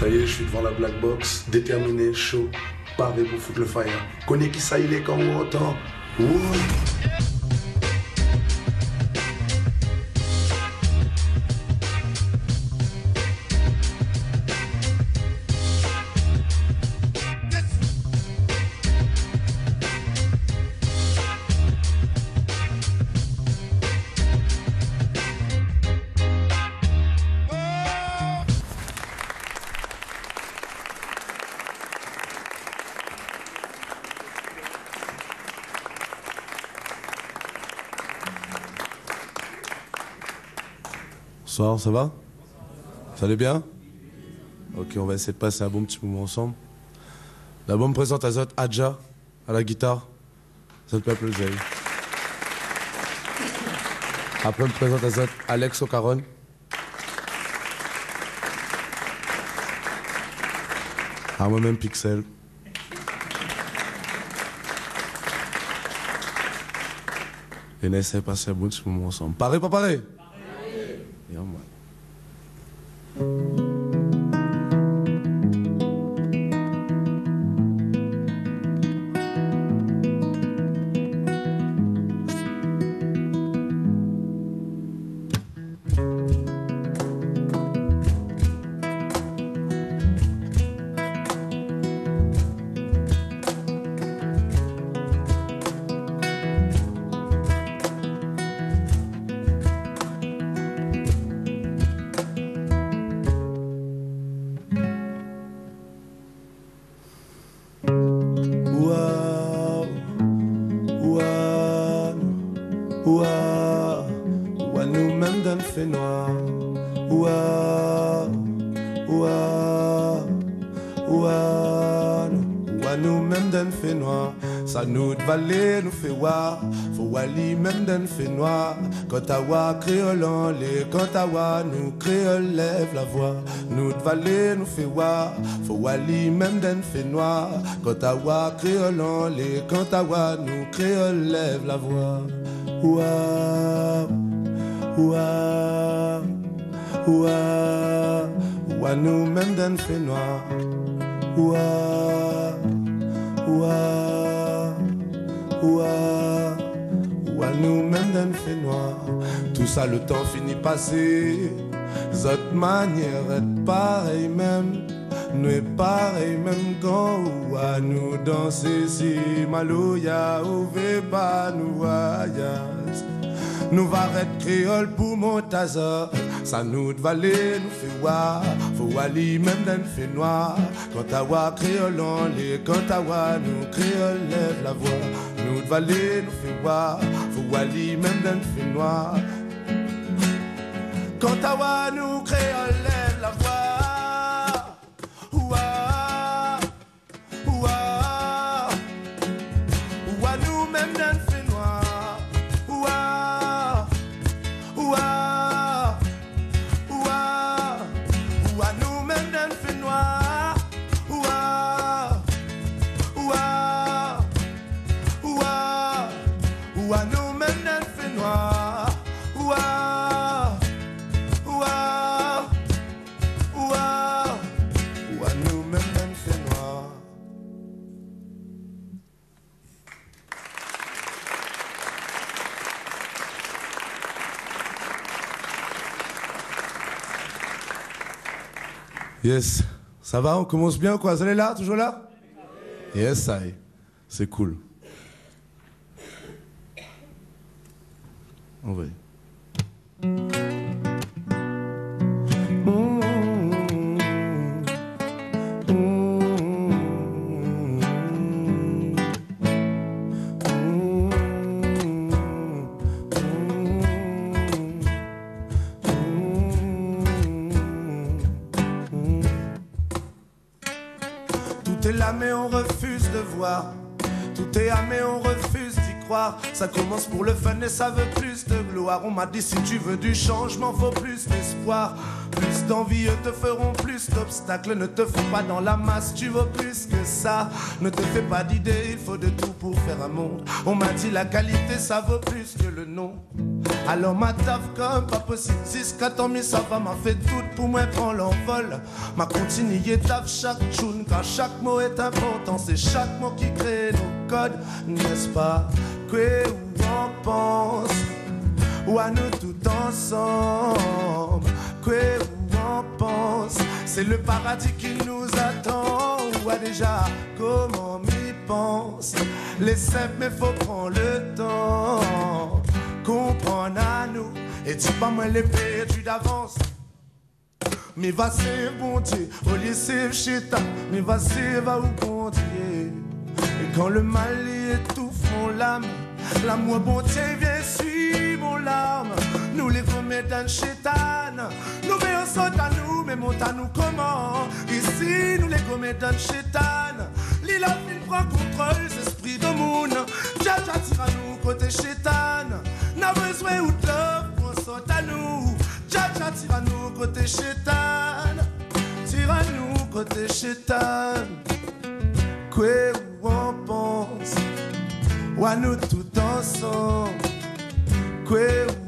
Ça y est, je suis devant la black box, déterminé, chaud, paré pour foutre le fire. Connais qui ça il est quand on entend. Bonsoir, ça va? Ça allait bien? Ok, on va essayer de passer un bon petit moment ensemble. D'abord, on me présente Azot Adja à la guitare. Ça te plaît plus, Zay. Après, on me présente Azot Alex au caron. À moi-même, Pixel. Et on essaie de passer un bon petit moment ensemble. Pareil, pas pareil? Yeah, man. Fait noir, quand Awa créole en les, quand Awa nous créole lève la voix, nous de valer nous fait voir, faut Wali même d'un fait noir, quand Awa créole en les, quand Awa nous créole lève la voix. Ouah, ouah, ouah, ouah nous même d'un fait noir. Ouah, ouah, ouah. À nous-mêmes d'un fait noir. Tout ça le temps finit passé. Notre manière est pareille même. Nous est pareil même quand ou à nous danser si Maloya ou pas nous voyage. Nous va être créole pour Montaza. Ça nous de valer nous fait voir. Faut aller même d'un fait noir. Quand Awa créole en les, quand Awa nous créole lève la voix. Nous de valer nous fait voir. Faut aller même d'un fait noir. Quand Awa nous créole lève la voix. Ouah, ouah, ouah nous même d'un fait noir. Ouah, ouah, ouah, ouah nous même d'un fait noir. Ouah, ouah, ouah, ouah nous même d'un fait noir. Ouah, ouah, ouah, ouah nous même d'un fait noir. Yes, ça va, on commence bien quoi? Vous allez là, toujours là? Yes, ça y est, c'est cool. On va y. Tout est là mais on refuse de voir. Tout est là mais on refuse d'y croire. Ça commence pour le fun et ça veut plus de gloire. On m'a dit si tu veux du changement faut plus d'espoir. Plus d'envie te feront plus d'obstacles. Ne te fous pas dans la masse, tu vaux plus que ça. Ne te fais pas d'idées, il faut de tout pour faire un monde. On m'a dit la qualité ça vaut plus que le nom. Alors ma taf comme pas possible, 6-4 ans mais ça va, m'a fait tout pour moi prendre l'envol. M'a continué taf chaque tune, car chaque mot est important, c'est chaque mot qui crée nos codes, n'est-ce pas? Que on pense, ou à nous tout ensemble, que on pense, c'est le paradis qui nous attend, ou à déjà comment m'y pense. Les simples mais faut prendre le temps, comprendre à nous, et dis pas moi les perdus d'avance. Mais va c'est bon Dieu, au lieu c'est chéta, mais va c'est va où bon Dieu. Et quand le mal étouffe mon lame, l'amour bon Dieu vient suivre mon larme. Nous les commettons chétan, nous veillons saute à nous, mais monte à nous comment. Ici nous les commettons chétan, l'île il prend contrôle, c'est esprit de monde. Dja tire à nous côté chétan, n'a besoin ou de love pour saute à nous. Dja tire à nous côté chétan, tire à nous côté chétan. Quoi où on pense, ou à nous tout ensemble. Quoi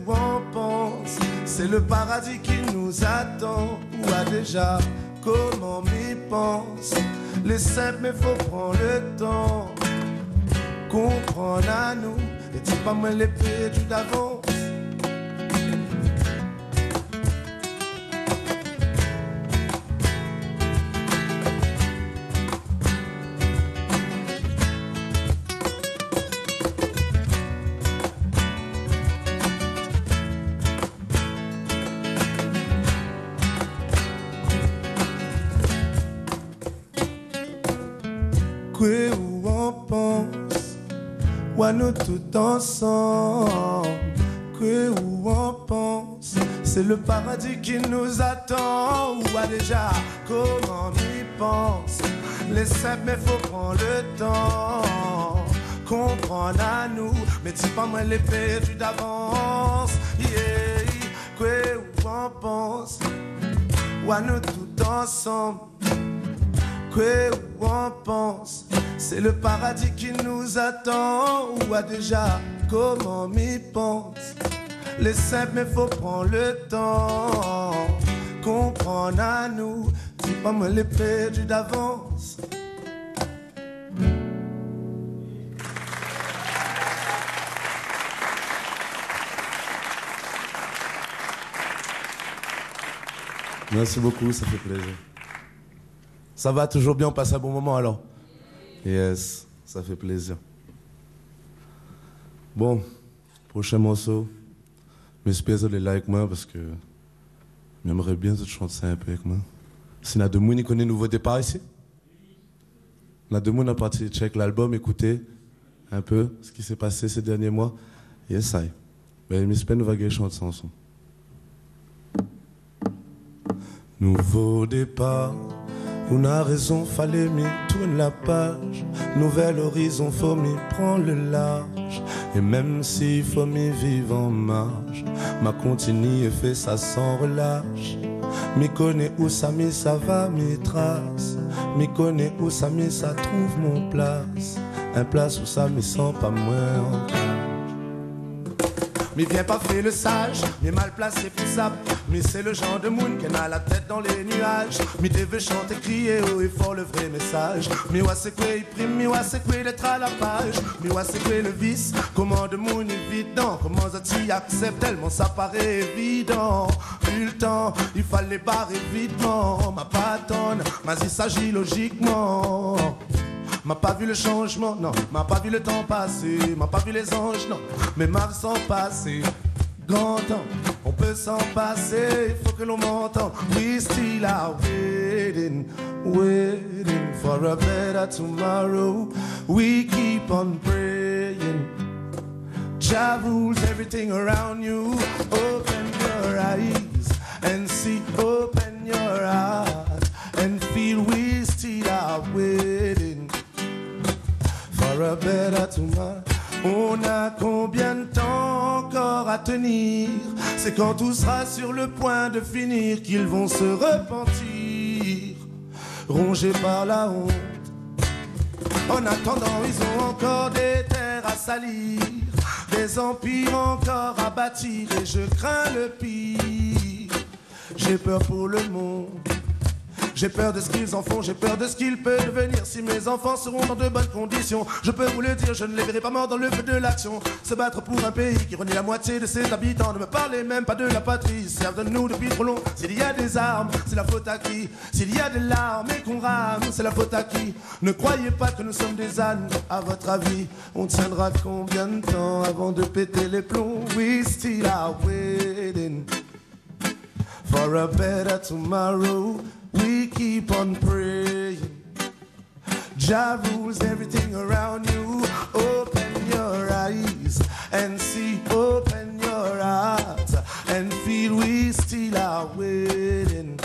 où on pense, c'est le paradis qui nous attend. Ou à déjà comment m'y pense. Les simples mais faut prendre le temps, comprendre à nous, et dis pas moi les perdus d'avance. Quoi où on pense, ou à nous tout ensemble. Quoi où on pense, c'est le paradis qui nous attend. Ou à déjà comment m'y pense. Les simples mais faut prendre le temps, comprendre à nous, mais dis pas moi les perdus d'avance. Yeah, quoi où on pense, ou à nous tout ensemble. Quoi où on pense, c'est le paradis qui nous attend. Ou à déjà comment m'y pense. Les simples mais faut prendre le temps, comprendre à nous, dis pas moi les perdus d'avance. Merci beaucoup, ça fait plaisir. Ça va toujours bien, on passe un bon moment alors? Yes, ça fait plaisir. Bon, prochain morceau, j'espère que vous allez là avec moi parce que j'aimerais bien que tu chantes ça un peu avec moi. Si n'a de monde qui connaît Nouveau Départ ici? N'a de monde à partir check l'album, écouter un peu ce qui s'est passé ces derniers mois. Yes, I. Ben, j'espère que nous allons chanter ça ensemble. Nouveau départ, on a raison, fallait m'y tourner la page. Nouvel horizon, faut m'y prendre le large. Et même s'il faut m'y vivre en marge, m'a continue et fait ça sans relâche. M'y connais où ça m'y ça va, m'y trace. M'y connais où ça m'y ça trouve mon place. Un place où ça m'y sent pas moins en cage. Mais viens pas faire le sage, mais mal placé pour ça. Mais c'est le genre de monde qui a la tête dans les nuages. Mais devait chanter, crier haut et fort le vrai message. Mais ouais c'est quoi il prime, mais ouais c'est quoi d'être à la page. Mais ouais c'est quoi le vice, comment de monde évident. Comment ça t'y accepte tellement ça paraît évident. Vu le temps, il fallait barrer vitement. Ma patronne, mais il s'agit logiquement. M'a pas vu le changement, non, m'a pas vu le temps passer, m'a pas vu les anges, non, mais m'a s'en passer. Grand temps, on peut s'en passer, il faut que l'on m'entende. We still are waiting, waiting for a better tomorrow. We keep on praying. Jah rules everything around you. Open your eyes and see, open your heart and feel we still are waiting for a better tomorrow. On a combien de temps encore à tenir? C'est quand tout sera sur le point de finir qu'ils vont se repentir, rongés par la honte. En attendant, ils ont encore des terres à salir, des empires encore à bâtir et je crains le pire. J'ai peur pour le monde. J'ai peur de ce qu'ils en font, j'ai peur de ce qu'ils peuvent devenir. Si mes enfants seront dans de bonnes conditions, je peux vous le dire, je ne les verrai pas morts dans le feu de l'action. Se battre pour un pays qui renie la moitié de ses habitants. Ne me parlez même pas de la patrie, ils servent de nous depuis trop long. S'il y a des armes, c'est la faute à qui? S'il y a des larmes et qu'on rame, c'est la faute à qui? Ne croyez pas que nous sommes des ânes, à votre avis. On tiendra combien de temps avant de péter les plombs? We still are waiting for a better tomorrow. We keep on praying. Jah rules everything around you. Open your eyes and see. Open your heart and feel. We still are waiting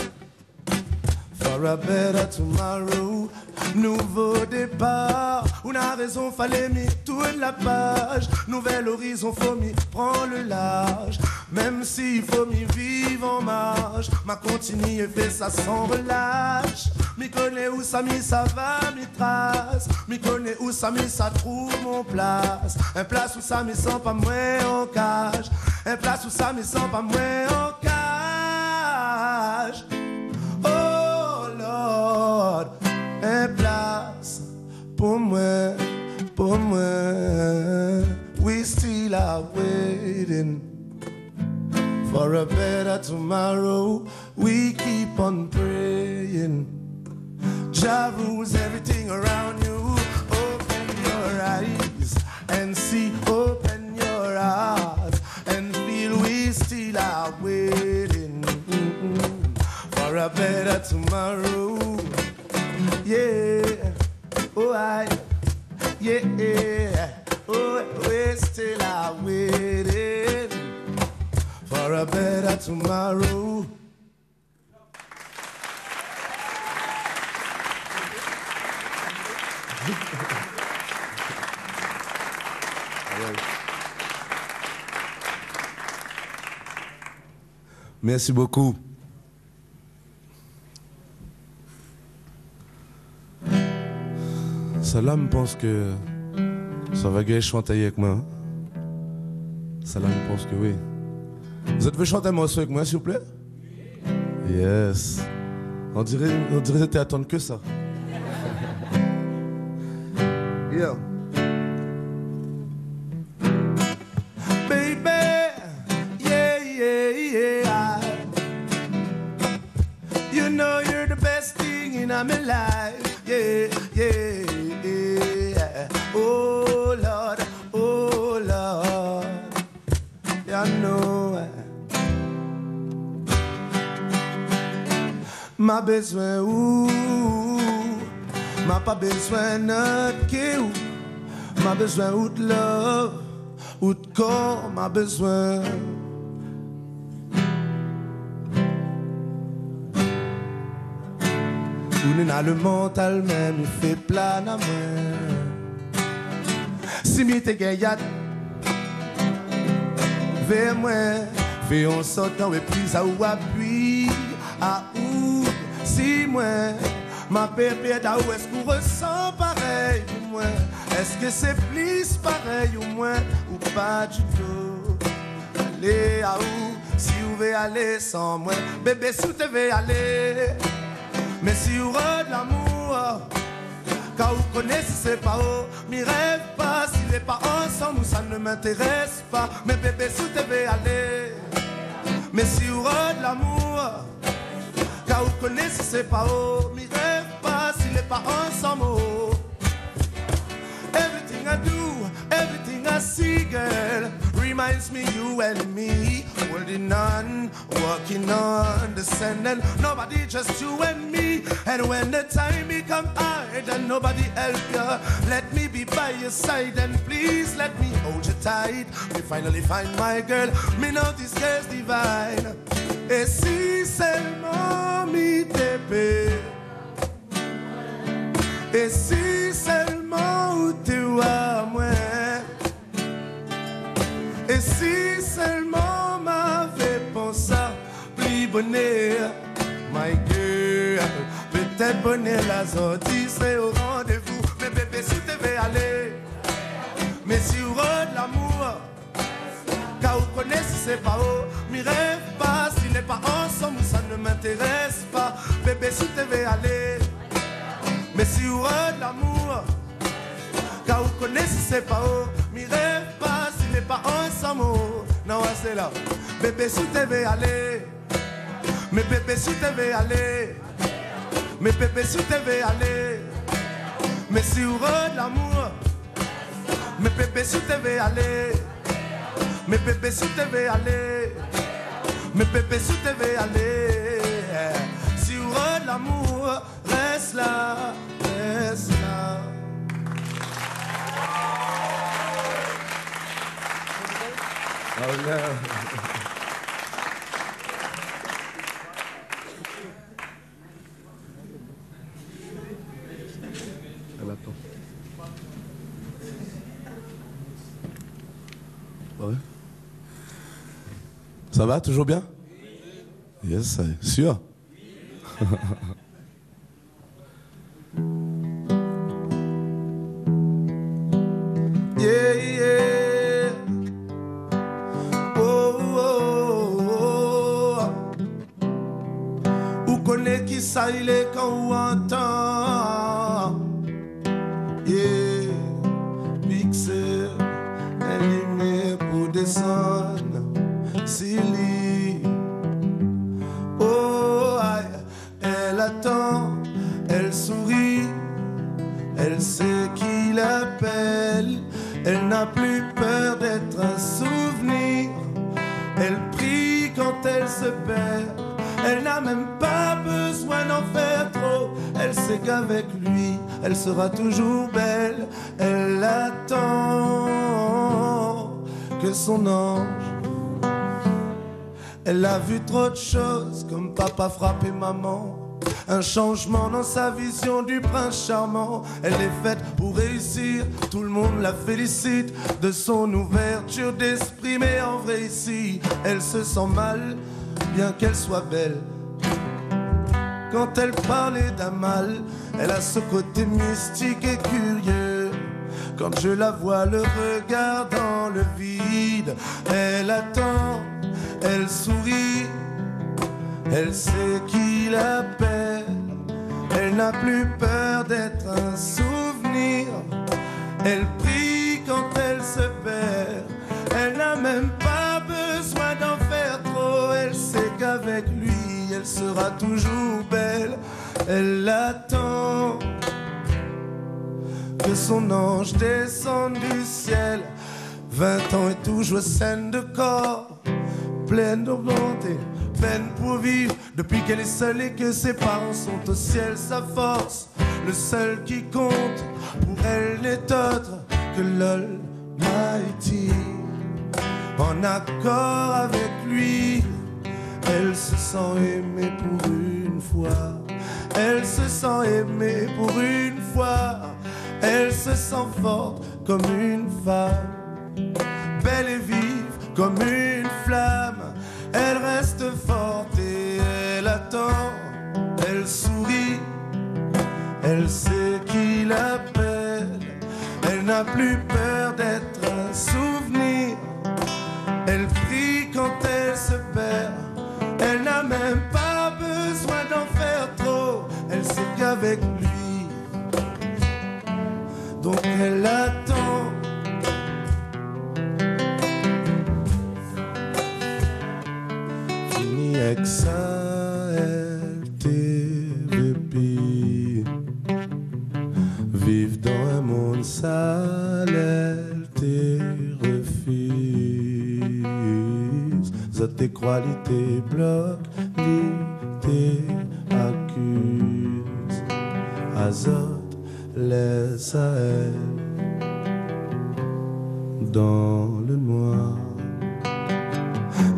for a better tomorrow. Nouveau départ, on a raison, fallait m'y tourner la page. Nouvel horizon, faut m'y prendre le large. Même s'il faut m'y vivre en marge, m'a continué, fait ça sans relâche. M'y connais où ça m'y ça va, m'y trace. M'y connais où ça m'y ça trouve mon place. Un place où ça m'y sent pas moins en cage. Un place où ça m'y sent pas moins en cage. Oh Lord, un place pour moi, pour moi. We still are waiting for a better tomorrow. We keep on praying. Jah rules everything around you. Open your eyes and see. Open your heart and feel. We still are waiting for a better tomorrow. Yeah, oh yeah, oh, we still are waiting for a better tomorrow. Merci beaucoup. Salam pense que ça va gagner chanter avec moi. Salam pense que oui. Vous êtes venu chanter un morceau avec moi, s'il vous plaît? Yes. On dirait que t'étais attendre que ça. Yeah. Baby, yeah, yeah, yeah. You know you're the best thing in my life. Yeah, yeah, yeah. Oh Lord, oh Lord. I know. M'a besoin ou m'a pas besoin notre qui ou m'a besoin ou de love ou de corps m'a besoin. Ou n'a le mental même il fait plein à moi. Si mi te gagnat vers moi, fais en sortant et plus à ou appui à ou si moi ma bébé da où est-ce qu'on ressent pareil ou moi est-ce que c'est plus pareil ou moins ou pas du tout allez à où si vous voulez aller sans moi bébé si vous devez aller mais si vous avez de l'amour quand vous connaissez c'est pas haut m'y rêve pas s'il n'est pas ensemble ou ça ne m'intéresse pas mais bébé si vous devez aller mais si vous avez de l'amour quand vous connaissez c'est pas haut m'y rêve pas s'il n'est pas ensemble oh. Everything I do, everything I see girl reminds me you and me holding on, walking on, descending nobody just you and me and when the time become hard and nobody help you let me be by your side and please let me hold you tight we finally find my girl me know this girl's divine et si seulement m'y t'épée et si seulement où tu vois moi et si seulement m'avait pensé plus bonheur my girl peut-être bonheur la sortie serait au rendez-vous mais bébé si tu veux aller mais si vous avez de l'amour car vous connaissez c'est pas haut, m'y rêve pas, s'il n'est pas ensemble, ça ne m'intéresse pas. Bébé, si tu veux aller, mais si vous avez de l'amour, car vous connaissez c'est pas haut, m'y rêve pas, s'il n'est pas ensemble. Non, c'est là. Bébé, si tu veux aller, mais bébé, si tu veux aller, mais bébé, si tu veux aller, mais si vous avez de l'amour, mais bébé, si tu veux aller, mais bébé, si tu veux aller, mais bébé, si tu veux aller, si vous avez de l'amour, reste là, reste là. Oh no. Elle attend. Ouais. Ça va, toujours bien? Yes, sûr. Yeah, yeah. Oh, oh, oh. Ou connaît qui ça il est quand on entend. Yeah, mixer, allumé pour descendre. Silly. Oh, aïe, elle attend, elle sourit. Elle sait qui l'appelle, elle n'a plus peur d'être un souvenir. Elle prie quand elle se perd, elle n'a même pas besoin d'en faire trop. Elle sait qu'avec lui, elle sera toujours belle. Elle attend que son ange. Elle a vu trop de choses, comme papa frapper maman. Un changement dans sa vision du prince charmant. Elle est faite pour réussir, tout le monde la félicite de son ouverture d'esprit. Mais en vrai ici, elle se sent mal, bien qu'elle soit belle. Quand elle parlait d'un mal, elle a ce côté mystique et curieux. Quand je la vois le regard dans le vide, elle attend, elle sourit. Elle sait qui l'appelle, elle n'a plus peur d'être un souvenir. Elle prie quand elle se perd, elle n'a même pas besoin d'en faire trop. Elle sait qu'avec lui, elle sera toujours belle. Elle attend que son ange descende du ciel. 20 ans et toujours saine de corps, pleine de bonté, peine pour vivre depuis qu'elle est seule et que ses parents sont au ciel. Sa force, le seul qui compte pour elle n'est autre que l'Almighty. En accord avec lui, elle se sent aimée pour une fois. Elle se sent aimée pour une fois. Elle se sent forte comme une femme, belle et vive comme une flamme. Elle reste forte et elle attend, elle sourit, elle sait qui l'appelle, elle n'a plus peur d'être un souvenir. Elle prie quand elle se perd, elle n'a même pas besoin d'en faire trop. Elle sait qu'avec lui, donc elle attend. Avec ça, elle t'éveille. Vive dans un monde sale, elle te refuse. Ça tes qualités bloquent, l'idée accuse. Azote, laisse à elle dans le noir.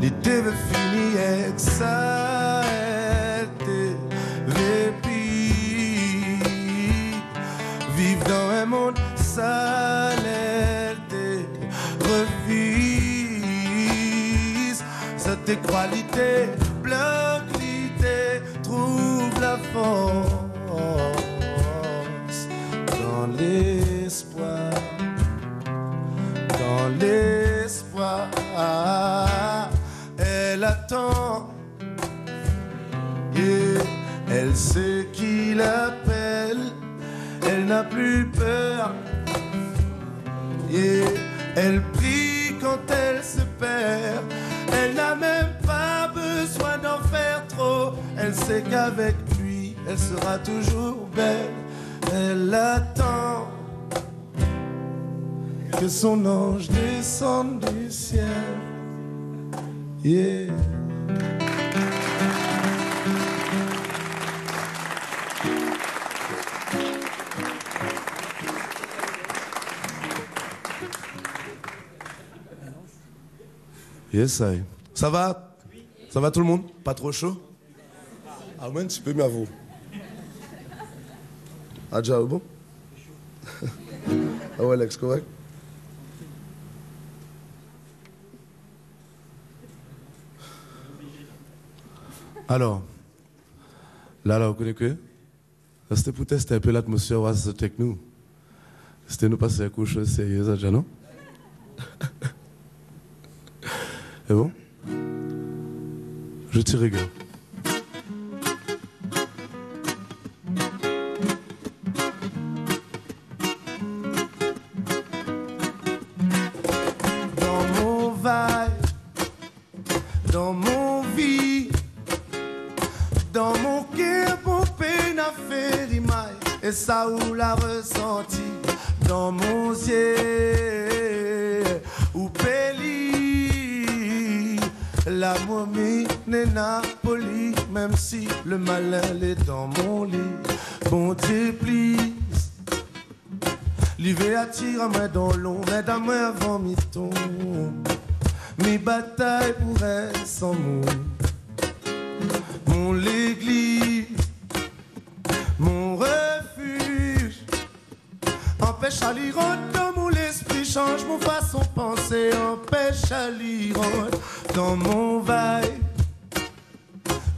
L'idée veut finir avec ça, elle te répit. Vivre dans un monde sale, elle te refuse. Ça tes qualités bloque l'idée, trouve la force dans l'espoir, dans l'espoir. Elle sait qui l'appelle, elle n'a plus peur. Yeah. Elle prie quand elle se perd, elle n'a même pas besoin d'en faire trop. Elle sait qu'avec lui, elle sera toujours belle. Elle attend que son ange descende du ciel. Yeah. Yes, I. Ça va? Ça va tout le monde? Pas trop chaud? Ah ouais, un petit peu, mais à vous. Ah, déjà, bon? Ah ouais, Alex, correct? Alors, là, vous connaissez que? Ça, c'était pour tester un peu l'atmosphère, voir si c'était avec nous. C'était nous passer un coup de chose sérieux, déjà, non? Et bon? Je t'y regarde. Dans mon vibe, dans mon vie, dans mon cœur, mon peine à faire rimaille, et ça où l'a ressenti, dans mon yeux, ou péli, la momie n'est Napoli, même si le malin l'est dans mon lit. Bon Dieu, please. L'hiver attire à moi dans l'ombre, aide à moi avant mi tombe. Mes batailles pour elle sans mots. Mon l'église, mon refuge. Empêche à l'y rentrer dans mon esprit, change mon façon de penser. Empêche à l'y rentrer dans mon vibe,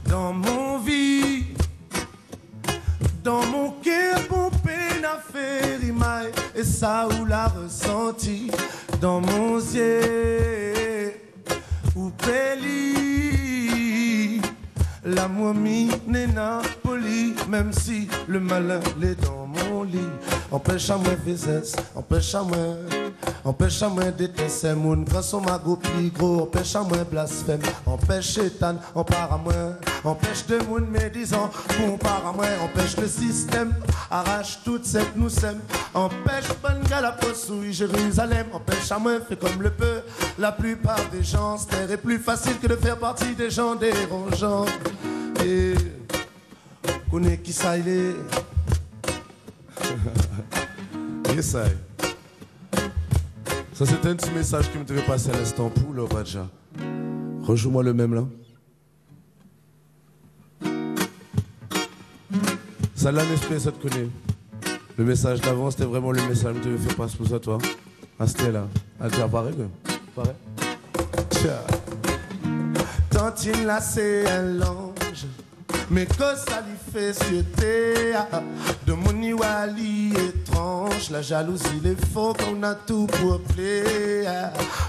dans mon vie. Dans mon cœur, mon peine à faire rimaille, et ça où l'a ressenti, dans mon yeux, ou péli, la momie n'est Napoli, même si le malin l'est dans mon lit. Empêche à moi visesse, empêche à moi détester moun, quand son magot plus gros, empêche à moi blasphème, empêche chétan, empare à moi, empêche de moun médisant, compare à moi, empêche le système, arrache toute cette nous sème, empêche bonne galapos ou Jérusalem, empêche à moi, fait comme le peut, la plupart des gens, c'est plus facile que de faire partie des gens dérangeants. Et connais qui ça il est. Yes, I. Ça, c'était un petit message qui me devait passer à l'instant pour le Badja. Rejoue-moi le même là. Ça l'a espèce, ça te connaît. Le message d'avant, c'était vraiment le message que tu devais faire passer pour ça, toi. Ah, c'était là. Ah, tu as pareil, quoi. Pareil. Tiens. Tantine là, c'est un ange. Mais que ça lui fait suéter de mon iwali étrange. La jalousie, les faux qu'on a tout peuplé.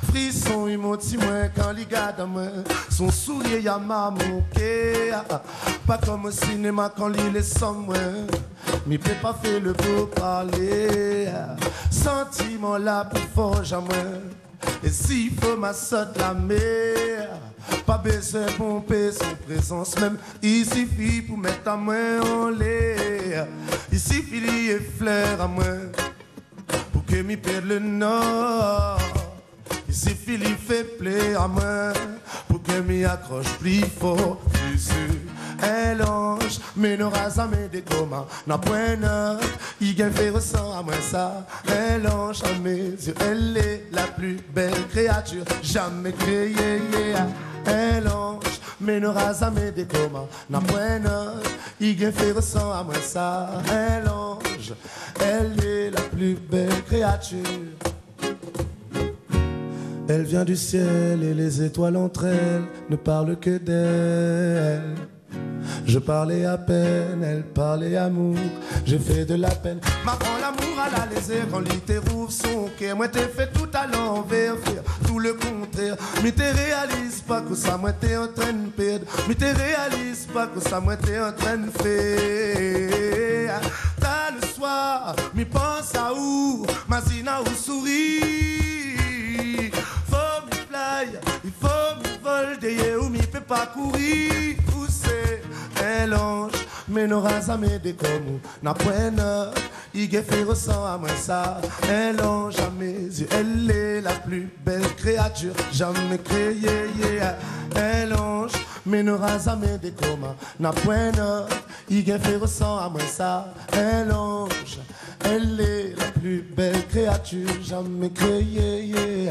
Frisson, il monte moins quand il garde moi. Son sourire, y'a m'a moqué. Pas comme au cinéma quand il est sans moi. Mais peut pas faire le beau parler. Sentiment là pour fort jamais. Et s'il faut ma sotte la mer, pas besoin de pomper son présence même. Il suffit pour mettre ta main en l'air. Il suffit de fleur à moi pour que m'y perde le nord. Il suffit de faire plaisir à moi pour que m'y accroche plus fort, plus sûr. Un ange, mais n'aura jamais des communs. N'a point neuf, il gagne fait ressent à moi ça. Un ange à mes yeux, elle est la plus belle créature jamais créée. Un ange, mais n'aura jamais des communs. N'a point neuf, il gagne fait ressent à moi ça. Un ange, elle est la plus belle créature. Elle vient du ciel et les étoiles entre elles ne parlent que d'elle. Je parlais à peine, elle parlait amour. J'ai fait de la peine. M'apprends l'amour à la laisser quand lit te rouvre son cœur. Moi t'ai fait tout à l'envers, faire tout le contraire. Mais t'es réalise pas que ça moi t'es en train de perdre. Mais t'es réalise pas que ça moi t'es en train de faire. T'as le soir, mais pense à où, ma zina où sourit. Faut me fly, il faut me vol derrière où m'y peut pas courir. Où c'est un ange, mais n'aura jamais des comme n'a point neuf. Il fait ressent à moi ça. Elle ange à mes yeux, elle est la plus belle créature jamais créée. Elle ange, mais n'aura jamais des communs n'a point neuf. Il fait ressent à moi ça. Elle ange, elle est la plus belle créature jamais créée.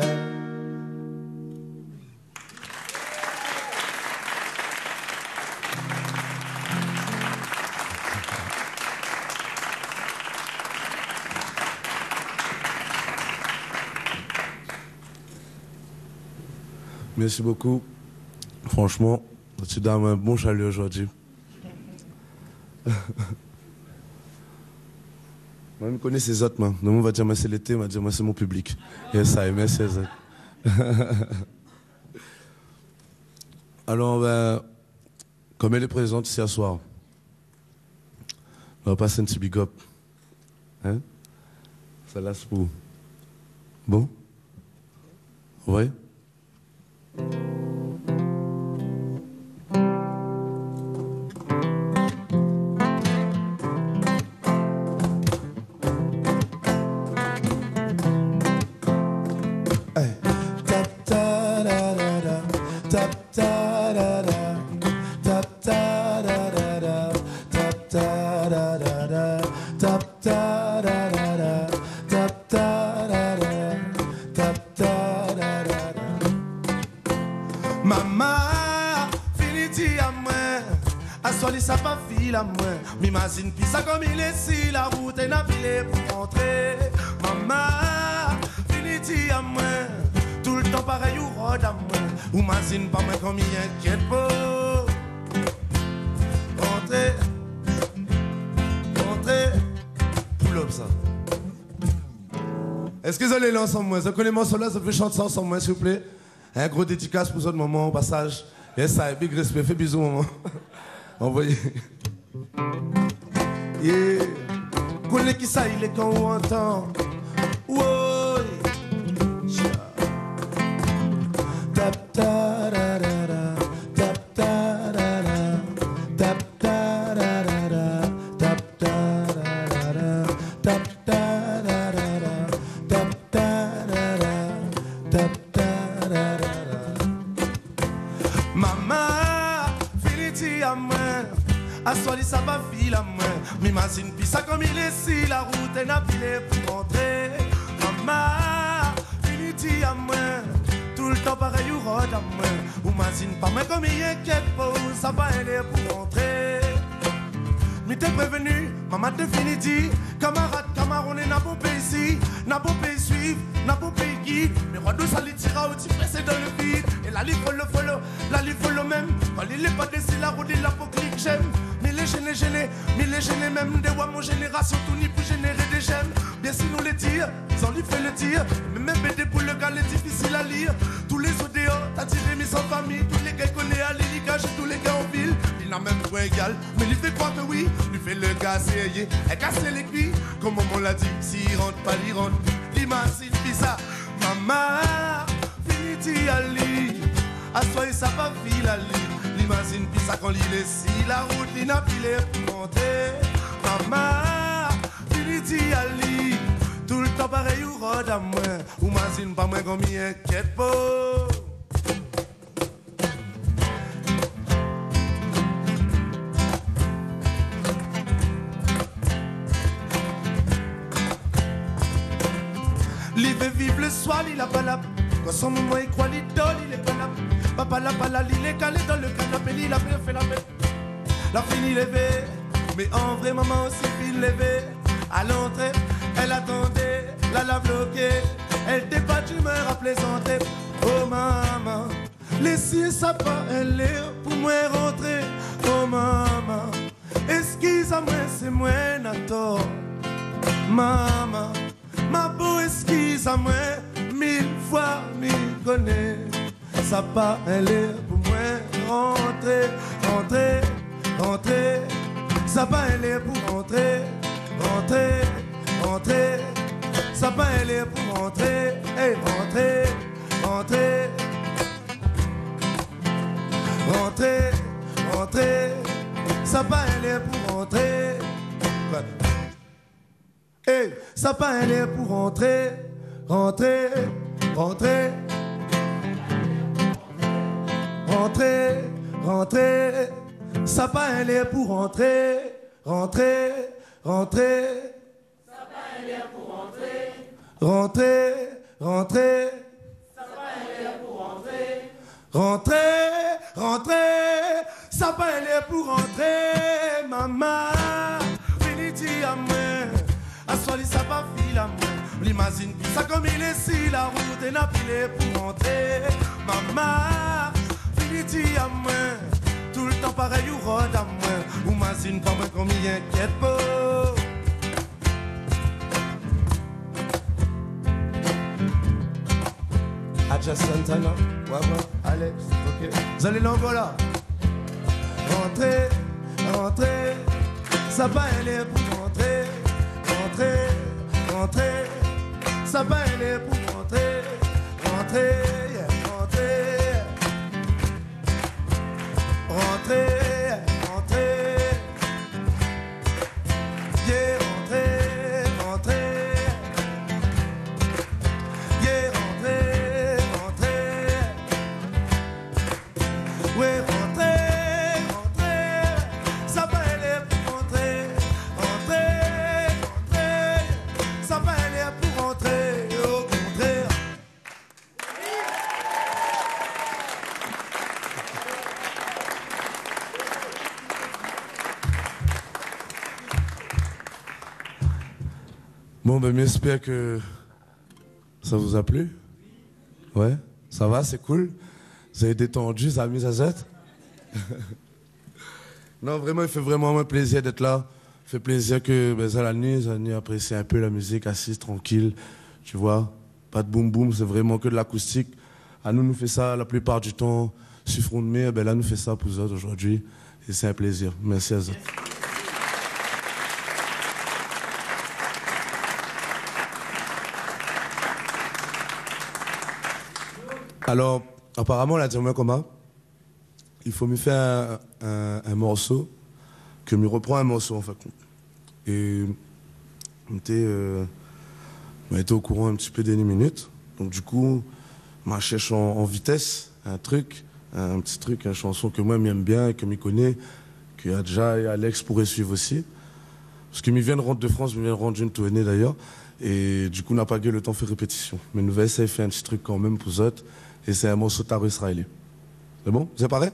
Merci beaucoup. Franchement, tu donnes un bon chalut aujourd'hui. Moi, je connais ces autres, man. Donc, on va dire, moi, c'est l'été, on va dire, moi, c'est mon public. Et ça, merci, les autres. Alors, ben, comme elle est présente ici à soir, on va passer un petit big up. Hein? Ça lasse pour. Bon? Ouais? M'imagine puis ça comme il est si la route est navillée pour rentrer. Maman, finiti à moi, tout le temps pareil ou rôde à moi. Ou m'imagine pas moi comme il inquiète pas. Rentrer, rentrer, pull up ça. Est-ce que vous allez là ensemble moi? Vous connaissez mon son là, ça fait chanter ça ensemble moi s'il vous plaît. Un gros dédicace pour ce moment au passage. Yes, ça, big respect, fais bisous maman. Envoyez. Yeah, connais qui ça il est quand on entend. Woy, tap ta da da da, tap ta da da, tap ta da da da, tap ta da da, tap ta da da, tap ta da da, tap ta da da. Maman, finiti à moi. A soir, ça va filer à moi. M'imagine puis ça comme il est si la route est navillée pour rentrer. Maman, finiti à moi. Tout le temps pareil ou rôde à moi. Ou m'imagine pas moi comme il inquiète pas. Ça va aller pour rentrer. Mais t'es prévenu, maman te finiti. Camarade, camarade, on est n'a pas pays ici. N'a pas pays suivre, n'a pas pays guide. Mais roi ça les tira au petit pressé dans le vide. Et la livre le follow, la livre le même. Quand il est pas décidé, la route il a pas clic j'aime. Mais les gênés même. Des rois mon génération, tout ni pour générer des j'aime. Bien si nous les tire, sans lui fait le tir. Mais même BD pour le gars, c'est difficile à lire. Tous les odéos, t'as tiré mis sans famille. Tous les gars connaissent à l'Ilica, j'ai tous les gars en ville. Il n'a même point égal, mais il fait croire que oui. Lui fait le gars, c'est elle casse les cuits. Comme on l'a dit, s'il rentre pas, il rentre. L'imagine, puis ça. Maman, finiti à l'île. À soi, ça va filer à l'île. L'imagine, puis ça quand il est si la route, il n'a plus les pour monter. Maman, finiti à l'île. Tout le temps pareil ou rôde à moi. Ou m'imagine pas moi comme il inquiète pas. Il veut vivre le soir, il a pas la. Quand son moment il croit l'idole, il est pas là. Papa la pala, il est calé dans le canapé, il a bien fait la fête. La fini levé, mais en vrai maman aussi fine levé. À l'entrée, elle attendait, la lave bloquée. Elle n'était pas d'humeur à plaisanter. Oh maman, laissez ça pas, elle est pour moi rentrer. Oh maman, excuse-moi, c'est moi nato. Maman, ma beau excuse-moi, 1000 fois m'y connais. Ça pas elle est pour moi. Rentrer, rentrer, rentrer. Ça pas elle est pour rentrer. Rentrer, rentrer. Ça pas elle est pour rentrer. Hey, rentrer, rentrer. Rentrer, rentrer. Ça pas elle est pour rentrer. Hey, ça pas elle est pour rentrer. Rentrer, rentrer. Rentrer, rentrer. Ça pas elle est pour rentrer. Rentrer, rentrer. Ça pas elle est pour rentrer. Rentrer, rentrer. Ça pas elle est pour rentrer. Rentrer, rentrer. Ça pas elle est pour rentrer. Maman, finiti à moi. Assoili ça pas fil à moi. L'imagine ça comme il est si la route est n'a pilé pour rentrer. Maman, finiti à moi. Tout le temps pareil ou rôde à moi. Ou imagine pas moi comme il inquiète pas. Adja Santana, ouais, Alex, ok. Vous allez l'Angola. Rentrez, rentrez, ça va aller pour rentrer. Rentrez, rentrez, ça va aller pour rentrer. Rentrez, yeah, rentrez. Rentrez, rentrez. Yeah, rentrez, rentrez. Yeah, rentrez, rentrez. Ouais, rentrez, rentrez. Ça va aller pour rentrer. Rentrez, rentrez. Ça va aller pour rentrer. Au contraire. Bon, ben, j'espère que ça vous a plu. Ouais, ça va, c'est cool. Vous avez détendu, ça a mis à Z. Non, vraiment, il fait vraiment un plaisir d'être là. Il fait plaisir que ça la nuit apprécie un peu la musique, assise, tranquille. Tu vois, pas de boum boum, c'est vraiment que de l'acoustique. À nous fait ça la plupart du temps. Sur front de mer, ben là, nous fait ça pour vous autres aujourd'hui. Et c'est un plaisir. Merci à vous. Alors, apparemment, la Djamaica comment il faut me faire un morceau, que me reprend un morceau en fait. Et on était au courant un petit peu des minutes. Donc du coup, je cherche en vitesse un petit truc, une chanson que moi j'aime bien et que je connais, que Adja et Alex pourraient suivre aussi. Parce qu'ils viennent rentrer de France, ils viennent rendre une tournée d'ailleurs. Et du coup, on n'a pas eu le temps de faire répétition. Mais nous allons essayer de faire un petit truc quand même pour eux. Et c'est un morceau taro israélien. C'est bon? Vous êtes prêts?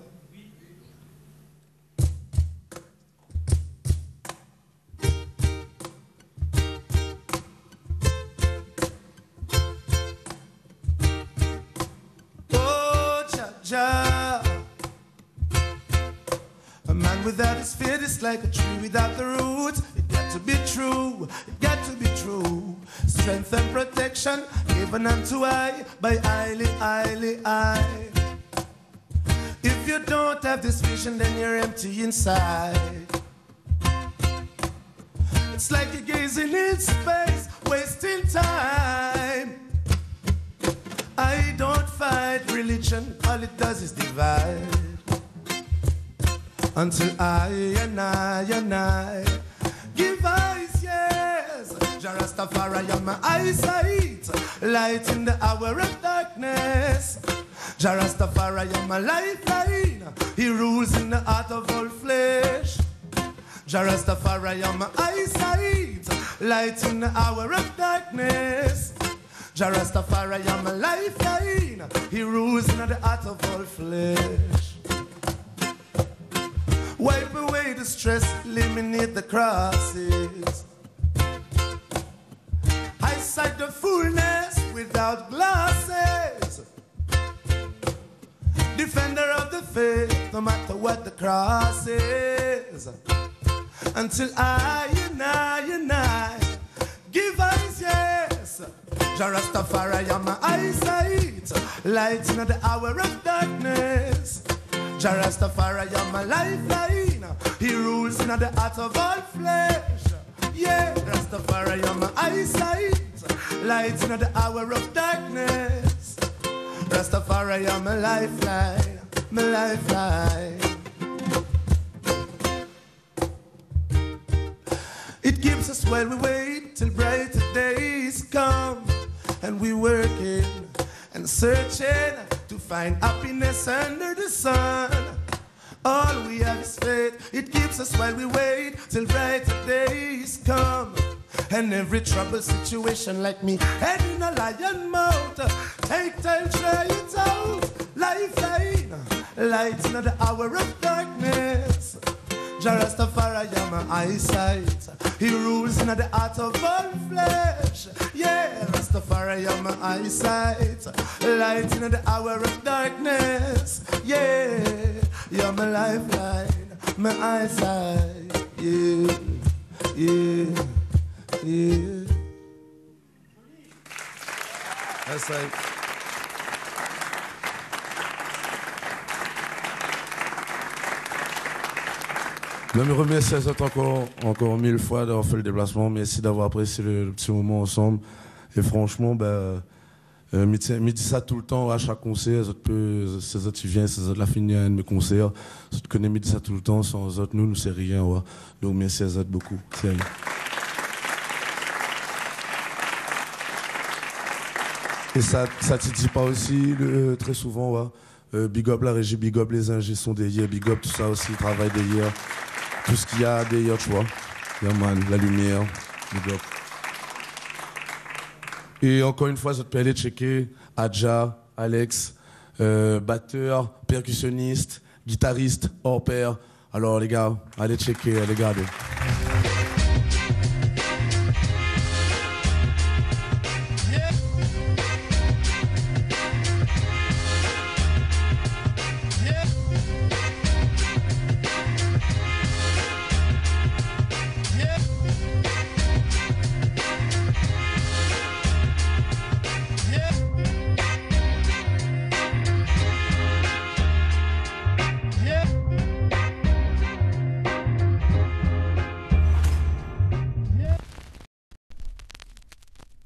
Oh, Jah, a man without his feet is like a tree without the roots. It got to be true, it got to be true. Strength and protection given unto I by highly, highly high. If you don't have this vision, then you're empty inside. It's like you're gazing in space, wasting time. I don't fight religion, all it does is divide. Until I give eyes, yes. Jah Rastafari on my eyesight, light in the hour of darkness. Jah Rastafari on my lifeline, he rules in the heart of all flesh. Jah Rastafari on my eyesight, light in the hour of darkness. Jah Rastafari on my lifeline, he rules in the heart of all flesh. Wipe away the stress, eliminate the crosses. Eyesight the fullness without glasses. Defend defender of the faith, no matter what the cross is. Until I give eyes, yes. Jah Rastafari, I'm my eyesight, light in the hour of darkness. Jah Rastafari, I'm my lifeline, he rules in the heart of all flesh. Yeah, Rastafari, I'm my eyesight, light in the hour of darkness. Rastafari, I'm my lifeline, my lifeline. It keeps us while we wait till brighter days come, and we working and searching to find happiness under the sun. All we have is faith. It keeps us while we wait till brighter days come, and every troubled situation like me head in a lion mouth. Take time, try it out. Lifeline, light in the hour of darkness. Jah Rastafari, I'm my eyesight, he rules in the heart of all flesh. Yeah, Rastafari, I'm my eyesight, light in the hour of darkness. Yeah, you're my lifeline, my eyesight. Yeah, yeah, yeah. That's right. Je me remercie à vous encore 1000 fois d'avoir fait le déplacement. Merci d'avoir apprécié le petit moment ensemble. Et franchement, midi ça tout le temps, à chaque concert. Ces autres, ils viennent, ces autres, la fin de mes concerts. Je connais midi ça tout le temps. Sans eux autres, nous, c'est rien. Ouais. Donc, merci à eux autres beaucoup. C'est rien. Et ça ne dit pas aussi très souvent. Ouais. Big up la régie, big up les ingés sont derrière, big up tout ça aussi, travail derrière. Tout ce qu'il y a derrière, tu vois. Yeah, man, la lumière, big up. Et encore une fois, je peux aller checker Adja, Alex, batteur, percussionniste, guitariste, hors pair. Alors les gars, allez checker, allez garder.